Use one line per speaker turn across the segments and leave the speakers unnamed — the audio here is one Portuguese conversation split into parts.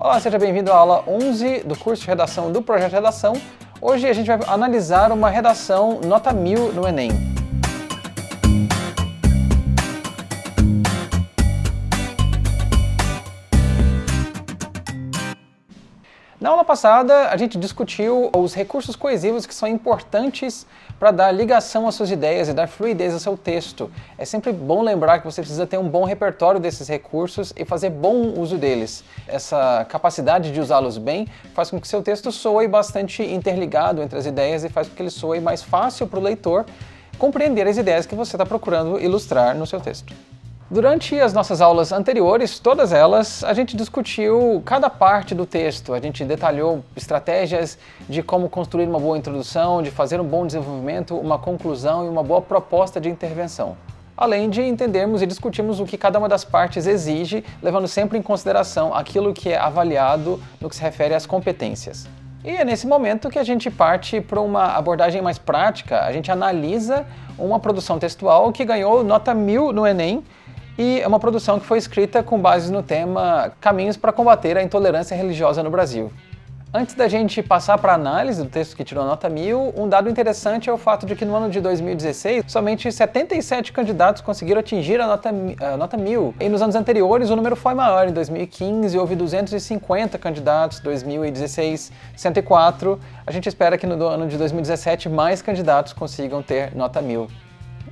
Olá, seja bem-vindo à aula 11 do curso de redação do Projeto Redação. Hoje a gente vai analisar uma redação nota 1000 no Enem. Na aula passada, a gente discutiu os recursos coesivos que são importantes para dar ligação às suas ideias e dar fluidez ao seu texto. É sempre bom lembrar que você precisa ter um bom repertório desses recursos e fazer bom uso deles. Essa capacidade de usá-los bem faz com que seu texto soe bastante interligado entre as ideias e faz com que ele soe mais fácil para o leitor compreender as ideias que você está procurando ilustrar no seu texto. Durante as nossas aulas anteriores, todas elas, a gente discutiu cada parte do texto, a gente detalhou estratégias de como construir uma boa introdução, de fazer um bom desenvolvimento, uma conclusão e uma boa proposta de intervenção. Além de entendermos e discutirmos o que cada uma das partes exige, levando sempre em consideração aquilo que é avaliado no que se refere às competências. E é nesse momento que a gente parte para uma abordagem mais prática, a gente analisa uma produção textual que ganhou nota 1000 no Enem, e é uma produção que foi escrita com base no tema Caminhos para combater a intolerância religiosa no Brasil. Antes da gente passar para a análise do texto que tirou nota 1000, um dado interessante é o fato de que no ano de 2016, somente 77 candidatos conseguiram atingir a nota 1000. E nos anos anteriores o número foi maior, em 2015 houve 250 candidatos, 2016 104. A gente espera que no ano de 2017 mais candidatos consigam ter nota 1000.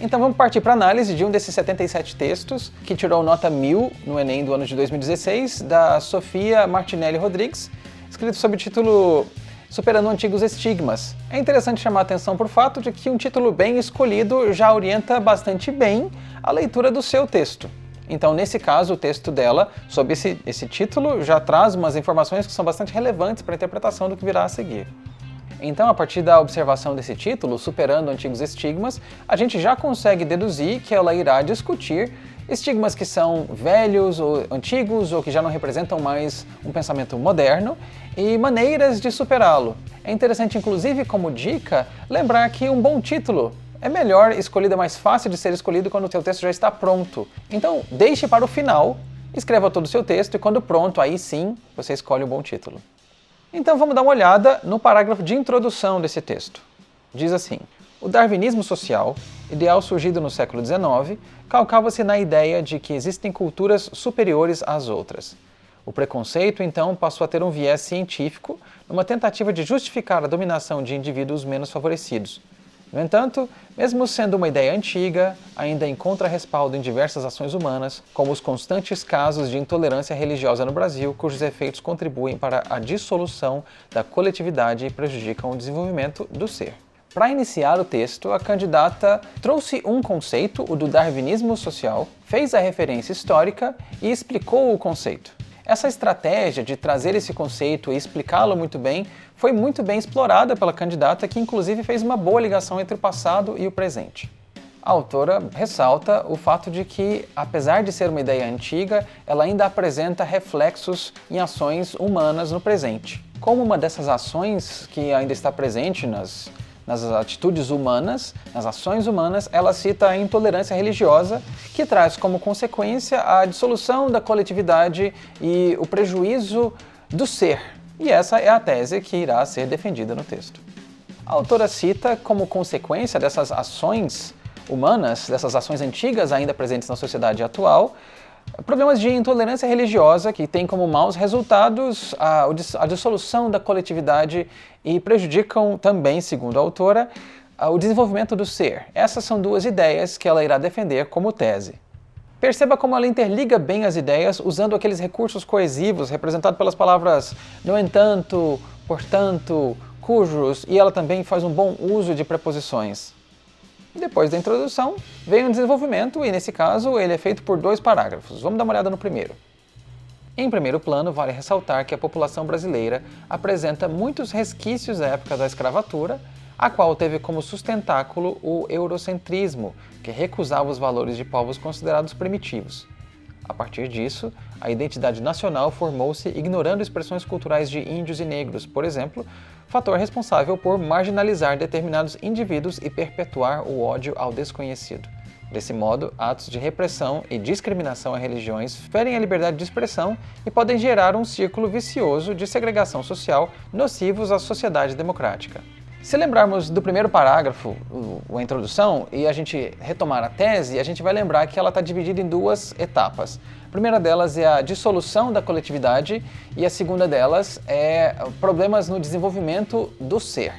Então vamos partir para a análise de um desses 77 textos que tirou nota 1000 no Enem do ano de 2016, da Sofia Martinelli Rodrigues, escrito sob o título Superando Antigos Estigmas. É interessante chamar a atenção por fato de que um título bem escolhido já orienta bastante bem a leitura do seu texto. Então, nesse caso, o texto dela, sob esse título, já traz umas informações que são bastante relevantes para a interpretação do que virá a seguir. Então, a partir da observação desse título, Superando Antigos Estigmas, a gente já consegue deduzir que ela irá discutir estigmas que são velhos ou antigos ou que já não representam mais um pensamento moderno e maneiras de superá-lo. É interessante, inclusive, como dica, lembrar que um bom título é melhor escolhido, é mais fácil de ser escolhido quando o seu texto já está pronto. Então, deixe para o final, escreva todo o seu texto e quando pronto, aí sim, você escolhe um bom título. Então vamos dar uma olhada no parágrafo de introdução desse texto. Diz assim: o darwinismo social, ideal surgido no século XIX, calcava-se na ideia de que existem culturas superiores às outras. O preconceito, então, passou a ter um viés científico numa tentativa de justificar a dominação de indivíduos menos favorecidos. No entanto, mesmo sendo uma ideia antiga, ainda encontra respaldo em diversas ações humanas, como os constantes casos de intolerância religiosa no Brasil, cujos efeitos contribuem para a dissolução da coletividade e prejudicam o desenvolvimento do ser. Para iniciar o texto, a candidata trouxe um conceito, o do darwinismo social, fez a referência histórica e explicou o conceito. Essa estratégia de trazer esse conceito e explicá-lo muito bem foi muito bem explorada pela candidata, que inclusive fez uma boa ligação entre o passado e o presente. A autora ressalta o fato de que, apesar de ser uma ideia antiga, ela ainda apresenta reflexos em ações humanas no presente. Como uma dessas ações que ainda está presente nas atitudes humanas, nas ações humanas, ela cita a intolerância religiosa, que traz como consequência a dissolução da coletividade e o prejuízo do ser. E essa é a tese que irá ser defendida no texto. A autora cita como consequência dessas ações humanas, dessas ações antigas ainda presentes na sociedade atual, problemas de intolerância religiosa que têm como maus resultados a dissolução da coletividade e prejudicam também, segundo a autora, o desenvolvimento do ser. Essas são duas ideias que ela irá defender como tese. Perceba como ela interliga bem as ideias usando aqueles recursos coesivos representados pelas palavras no entanto, portanto, cujos, e ela também faz um bom uso de preposições. Depois da introdução, vem um desenvolvimento e, nesse caso, ele é feito por 2 parágrafos. Vamos dar uma olhada no primeiro. Em primeiro plano, vale ressaltar que a população brasileira apresenta muitos resquícios da época da escravatura, a qual teve como sustentáculo o eurocentrismo, que recusava os valores de povos considerados primitivos. A partir disso, a identidade nacional formou-se ignorando expressões culturais de índios e negros, por exemplo, fator responsável por marginalizar determinados indivíduos e perpetuar o ódio ao desconhecido. Desse modo, atos de repressão e discriminação a religiões ferem a liberdade de expressão e podem gerar um círculo vicioso de segregação social nocivos à sociedade democrática. Se lembrarmos do primeiro parágrafo, a introdução, e a gente retomar a tese, a gente vai lembrar que ela está dividida em duas etapas. A primeira delas é a dissolução da coletividade e a segunda delas é problemas no desenvolvimento do ser.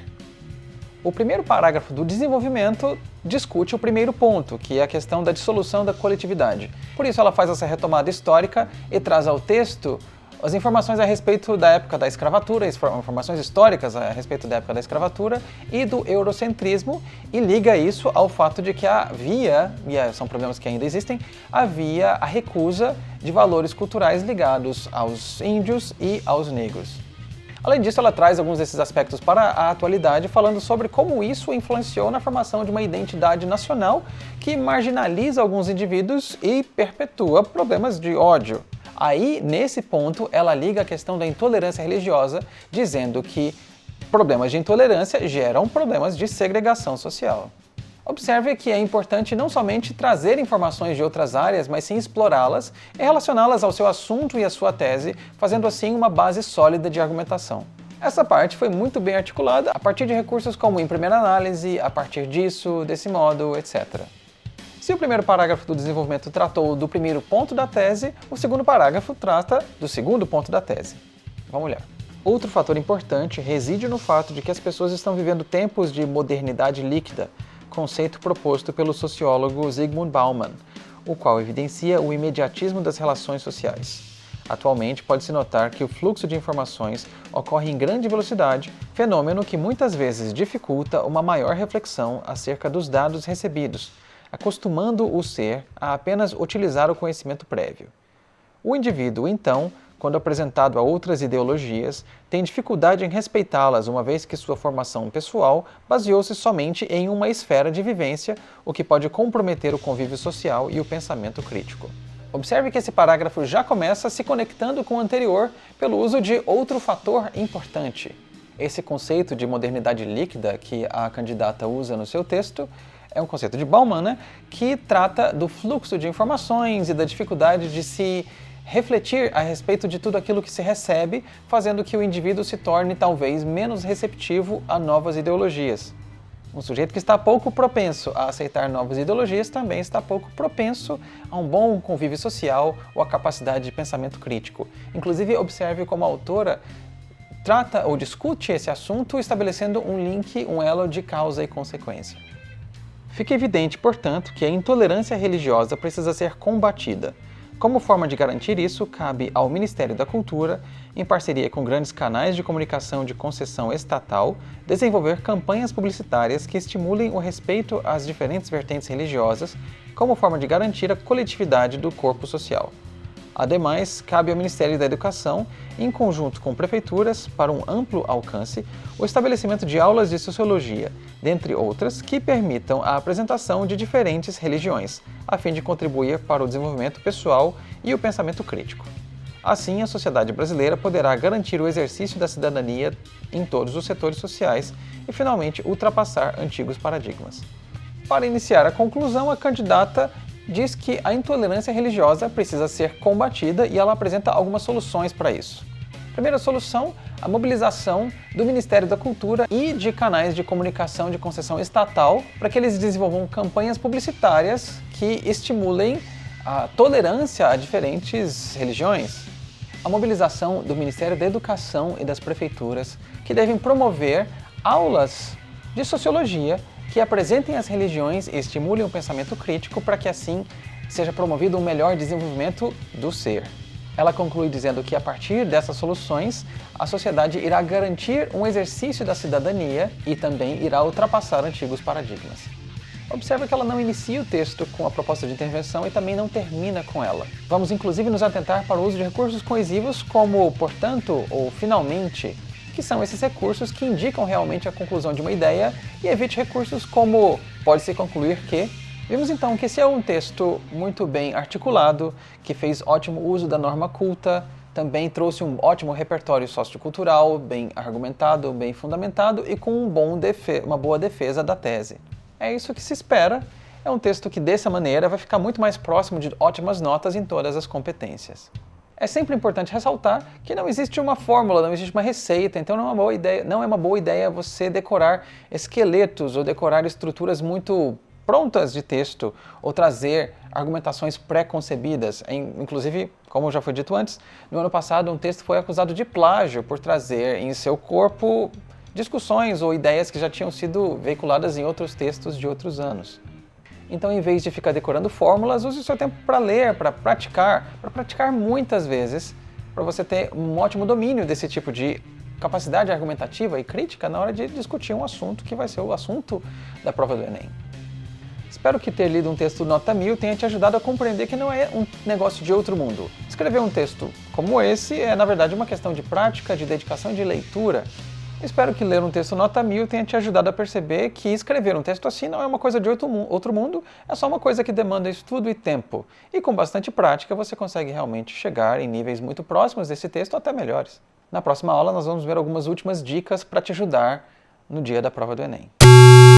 O primeiro parágrafo do desenvolvimento discute o primeiro ponto, que é a questão da dissolução da coletividade. Por isso ela faz essa retomada histórica e traz ao texto as informações a respeito da época da escravatura, informações históricas a respeito da época da escravatura e do eurocentrismo, e liga isso ao fato de que havia, e são problemas que ainda existem, havia a recusa de valores culturais ligados aos índios e aos negros. Além disso, ela traz alguns desses aspectos para a atualidade, falando sobre como isso influenciou na formação de uma identidade nacional que marginaliza alguns indivíduos e perpetua problemas de ódio. Aí, nesse ponto, ela liga a questão da intolerância religiosa, dizendo que problemas de intolerância geram problemas de segregação social. Observe que é importante não somente trazer informações de outras áreas, mas sim explorá-las e relacioná-las ao seu assunto e à sua tese, fazendo assim uma base sólida de argumentação. Essa parte foi muito bem articulada a partir de recursos como em primeira análise, a partir disso, desse modo, etc. Se o primeiro parágrafo do desenvolvimento tratou do primeiro ponto da tese, o segundo parágrafo trata do segundo ponto da tese. Vamos olhar. Outro fator importante reside no fato de que as pessoas estão vivendo tempos de modernidade líquida, conceito proposto pelo sociólogo Zygmunt Bauman, o qual evidencia o imediatismo das relações sociais. Atualmente, pode-se notar que o fluxo de informações ocorre em grande velocidade, fenômeno que muitas vezes dificulta uma maior reflexão acerca dos dados recebidos, acostumando o ser a apenas utilizar o conhecimento prévio. O indivíduo, então, quando apresentado a outras ideologias, tem dificuldade em respeitá-las, uma vez que sua formação pessoal baseou-se somente em uma esfera de vivência, o que pode comprometer o convívio social e o pensamento crítico. Observe que esse parágrafo já começa se conectando com o anterior pelo uso de outro fator importante. Esse conceito de modernidade líquida que a candidata usa no seu texto é um conceito de Bauman, né, que trata do fluxo de informações e da dificuldade de se refletir a respeito de tudo aquilo que se recebe, fazendo que o indivíduo se torne talvez menos receptivo a novas ideologias. Um sujeito que está pouco propenso a aceitar novas ideologias também está pouco propenso a um bom convívio social ou a capacidade de pensamento crítico. Inclusive, observe como a autora trata ou discute esse assunto estabelecendo um link, um elo de causa e consequência. Fica evidente, portanto, que a intolerância religiosa precisa ser combatida. Como forma de garantir isso, cabe ao Ministério da Cultura, em parceria com grandes canais de comunicação de concessão estatal, desenvolver campanhas publicitárias que estimulem o respeito às diferentes vertentes religiosas, como forma de garantir a coletividade do corpo social. Ademais, cabe ao Ministério da Educação, em conjunto com prefeituras, para um amplo alcance, o estabelecimento de aulas de sociologia, dentre outras, que permitam a apresentação de diferentes religiões, a fim de contribuir para o desenvolvimento pessoal e o pensamento crítico. Assim, a sociedade brasileira poderá garantir o exercício da cidadania em todos os setores sociais e, finalmente, ultrapassar antigos paradigmas. Para iniciar a conclusão, a candidata diz que a intolerância religiosa precisa ser combatida e ela apresenta algumas soluções para isso. Primeira solução, a mobilização do Ministério da Cultura e de canais de comunicação de concessão estatal para que eles desenvolvam campanhas publicitárias que estimulem a tolerância a diferentes religiões. A mobilização do Ministério da Educação e das prefeituras, que devem promover aulas de sociologia que apresentem as religiões e estimulem o pensamento crítico para que assim seja promovido um melhor desenvolvimento do ser. Ela conclui dizendo que a partir dessas soluções, a sociedade irá garantir um exercício da cidadania e também irá ultrapassar antigos paradigmas. Observe que ela não inicia o texto com a proposta de intervenção e também não termina com ela. Vamos inclusive nos atentar para o uso de recursos coesivos como portanto ou finalmente, que são esses recursos que indicam realmente a conclusão de uma ideia, e evite recursos como pode-se concluir que. Vimos então que esse é um texto muito bem articulado, que fez ótimo uso da norma culta, também trouxe um ótimo repertório sociocultural, bem argumentado, bem fundamentado e com uma boa defesa da tese. É isso que se espera. é um texto que dessa maneira vai ficar muito mais próximo de ótimas notas em todas as competências. É sempre importante ressaltar que não existe uma fórmula, não existe uma receita, então não é uma boa ideia você decorar esqueletos ou decorar estruturas muito prontas de texto ou trazer argumentações pré-concebidas. Inclusive, como já foi dito antes, no ano passado um texto foi acusado de plágio por trazer em seu corpo discussões ou ideias que já tinham sido veiculadas em outros textos de outros anos. Então, em vez de ficar decorando fórmulas, use o seu tempo para ler, para praticar muitas vezes, para você ter um ótimo domínio desse tipo de capacidade argumentativa e crítica na hora de discutir um assunto que vai ser o assunto da prova do Enem. Espero que ter lido um texto nota 1000 tenha te ajudado a compreender que não é um negócio de outro mundo. Escrever um texto como esse é, na verdade, uma questão de prática, de dedicação e de leitura. Espero que ler um texto nota 1000 tenha te ajudado a perceber que escrever um texto assim não é uma coisa de outro mundo, é só uma coisa que demanda estudo e tempo. E com bastante prática você consegue realmente chegar em níveis muito próximos desse texto, até melhores. Na próxima aula nós vamos ver algumas últimas dicas para te ajudar no dia da prova do Enem.